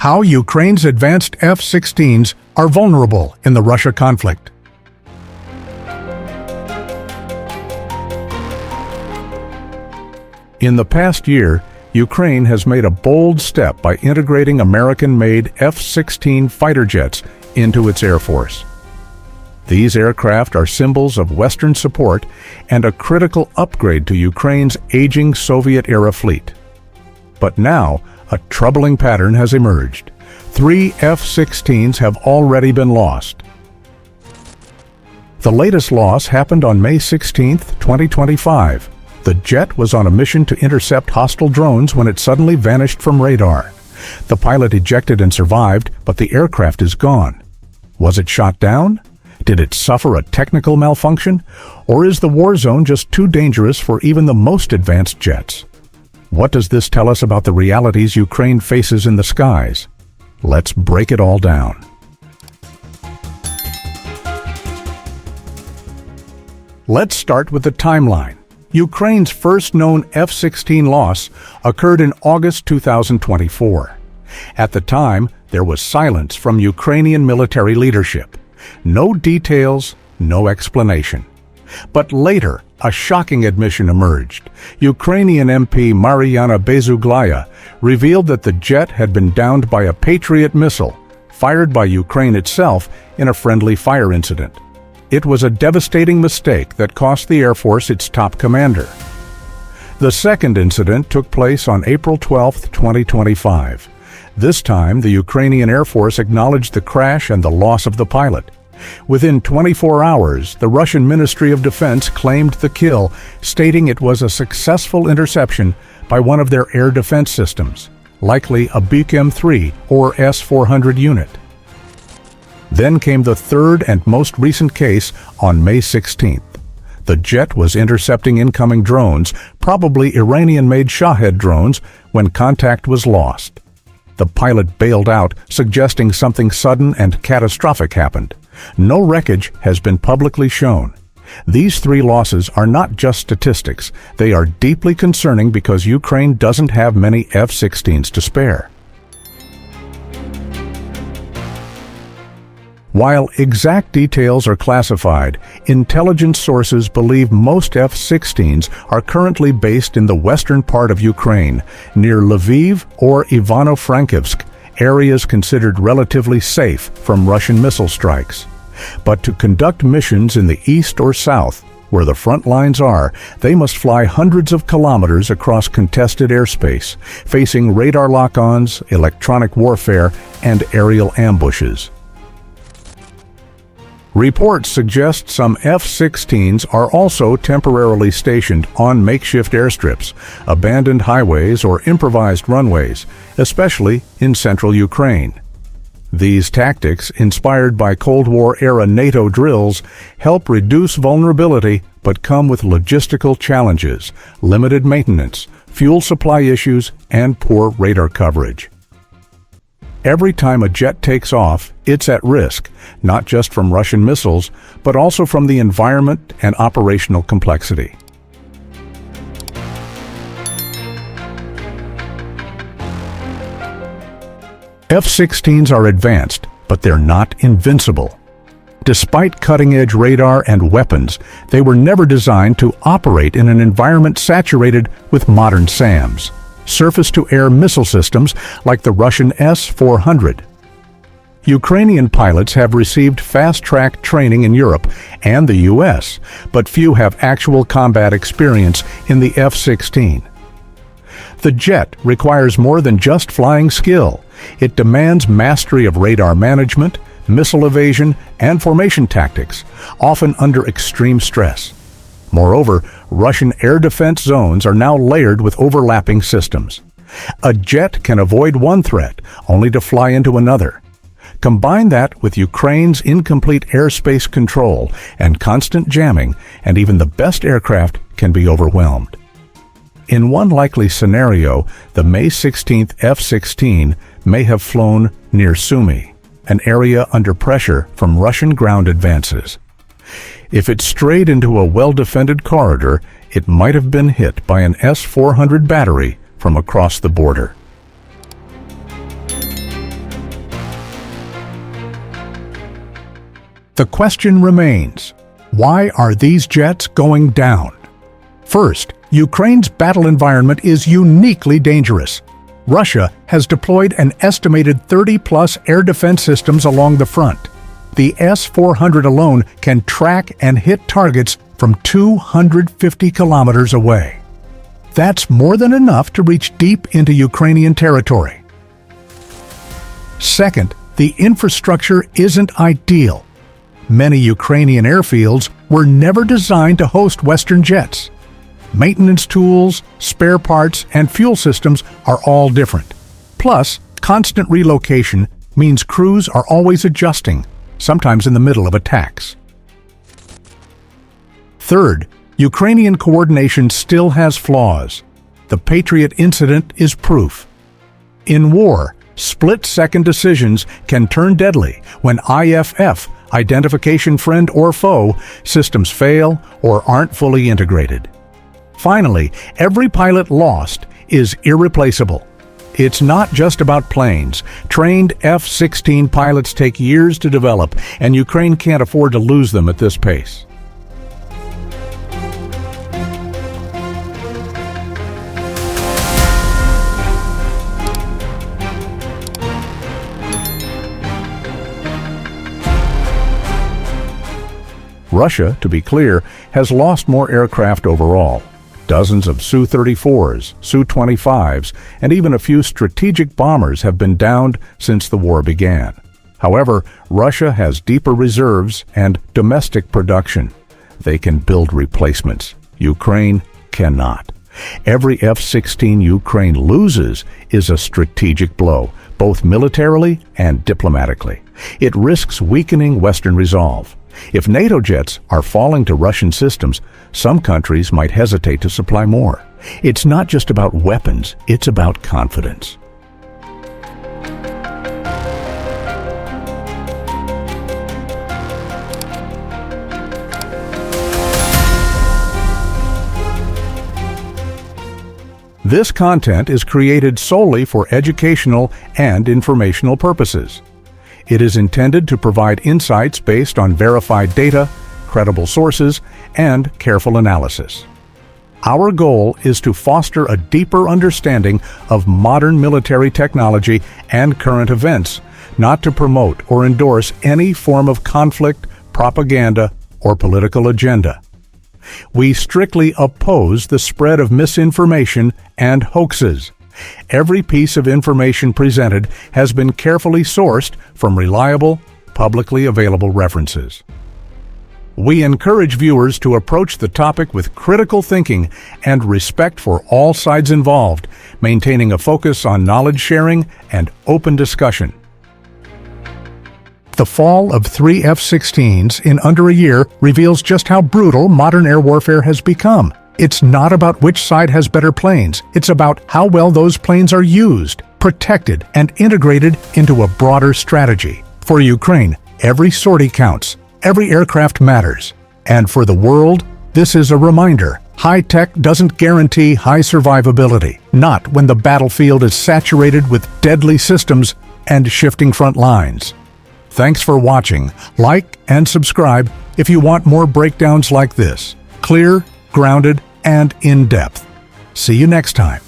How Ukraine's advanced F-16s are vulnerable in the Russia conflict. In the past year, Ukraine has made a bold step by integrating American-made F-16 fighter jets into its Air Force. These aircraft are symbols of Western support and a critical upgrade to Ukraine's aging Soviet-era fleet. But now, a troubling pattern has emerged. 3 F-16s have already been lost. The latest loss happened on May 16, 2025. The jet was on a mission to intercept hostile drones when it suddenly vanished from radar. The pilot ejected and survived, but the aircraft is gone. Was it shot down? Did it suffer a technical malfunction? Or is the war zone just too dangerous for even the most advanced jets? What does this tell us about the realities Ukraine faces in the skies? Let's break it all down. Let's start with the timeline. Ukraine's first known F-16 loss occurred in August 2024. At the time, there was silence from Ukrainian military leadership. No details, no explanation. But later, a shocking admission emerged. Ukrainian MP Mariana Bezuglaya revealed that the jet had been downed by a Patriot missile fired by Ukraine itself in a friendly fire incident. It was a devastating mistake that cost the Air Force its top commander. The second incident took place on April 12, 2025. This time, the Ukrainian Air Force acknowledged the crash and the loss of the pilot. Within 24 hours, the Russian Ministry of Defense claimed the kill, stating it was a successful interception by one of their air defense systems, likely a BM-3 or S-400 unit. Then came the third and most recent case on May 16th. The jet was intercepting incoming drones, probably Iranian-made Shahed drones, when contact was lost. The pilot bailed out, suggesting something sudden and catastrophic happened. No wreckage has been publicly shown. These 3 losses are not just statistics. They are deeply concerning because Ukraine doesn't have many F-16s to spare. While exact details are classified, intelligence sources believe most F-16s are currently based in the western part of Ukraine, near Lviv or Ivano-Frankivsk, areas considered relatively safe from Russian missile strikes. But to conduct missions in the east or south, where the front lines are, they must fly hundreds of kilometers across contested airspace, facing radar lock-ons, electronic warfare, and aerial ambushes. Reports suggest some F-16s are also temporarily stationed on makeshift airstrips, abandoned highways, or improvised runways, especially in central Ukraine. These tactics, inspired by Cold War-era NATO drills, help reduce vulnerability but come with logistical challenges, limited maintenance, fuel supply issues, and poor radar coverage. Every time a jet takes off, it's at risk, not just from Russian missiles, but also from the environment and operational complexity. F-16s are advanced, but they're not invincible. Despite cutting-edge radar and weapons, they were never designed to operate in an environment saturated with modern SAMs, surface-to-air missile systems like the Russian S-400. Ukrainian pilots have received fast-track training in Europe and the US, but few have actual combat experience in the F-16. The jet requires more than just flying skill. It demands mastery of radar management, missile evasion, and formation tactics, often under extreme stress. Moreover, Russian air defense zones are now layered with overlapping systems. A jet can avoid one threat, only to fly into another. Combine that with Ukraine's incomplete airspace control and constant jamming, and even the best aircraft can be overwhelmed. In one likely scenario, the May 16th F-16 may have flown near Sumy, an area under pressure from Russian ground advances. If it strayed into a well-defended corridor, it might have been hit by an S-400 battery from across the border. The question remains, why are these jets going down? First, Ukraine's battle environment is uniquely dangerous. Russia has deployed an estimated 30-plus air defense systems along the front. The S-400 alone can track and hit targets from 250 kilometers away. That's more than enough to reach deep into Ukrainian territory. Second, the infrastructure isn't ideal. Many Ukrainian airfields were never designed to host Western jets. Maintenance tools, spare parts, and fuel systems are all different. Plus, constant relocation means crews are always adjusting, sometimes in the middle of attacks. Third, Ukrainian coordination still has flaws. The Patriot incident is proof. In war, split-second decisions can turn deadly when IFF, identification friend or foe, systems fail or aren't fully integrated. Finally, every pilot lost is irreplaceable. It's not just about planes. Trained F-16 pilots take years to develop, and Ukraine can't afford to lose them at this pace. Russia, to be clear, has lost more aircraft overall. Dozens of Su-34s, Su-25s, and even a few strategic bombers have been downed since the war began. However, Russia has deeper reserves and domestic production. They can build replacements. Ukraine cannot. Every F-16 Ukraine loses is a strategic blow, both militarily and diplomatically. It risks weakening Western resolve. If NATO jets are falling to Russian systems, some countries might hesitate to supply more. It's not just about weapons, it's about confidence. This content is created solely for educational and informational purposes. It is intended to provide insights based on verified data, credible sources, and careful analysis. Our goal is to foster a deeper understanding of modern military technology and current events, not to promote or endorse any form of conflict, propaganda, or political agenda. We strictly oppose the spread of misinformation and hoaxes. Every piece of information presented has been carefully sourced from reliable, publicly available references. We encourage viewers to approach the topic with critical thinking and respect for all sides involved, maintaining a focus on knowledge sharing and open discussion. The fall of 3 F-16s in under a year reveals just how brutal modern air warfare has become. It's not about which side has better planes. It's about how well those planes are used, protected, and integrated into a broader strategy. For Ukraine, every sortie counts. Every aircraft matters. And for the world, this is a reminder. High tech doesn't guarantee high survivability, not when the battlefield is saturated with deadly systems and shifting front lines. Thanks for watching. Like and subscribe if you want more breakdowns like this. Clear, grounded, and in-depth. See you next time.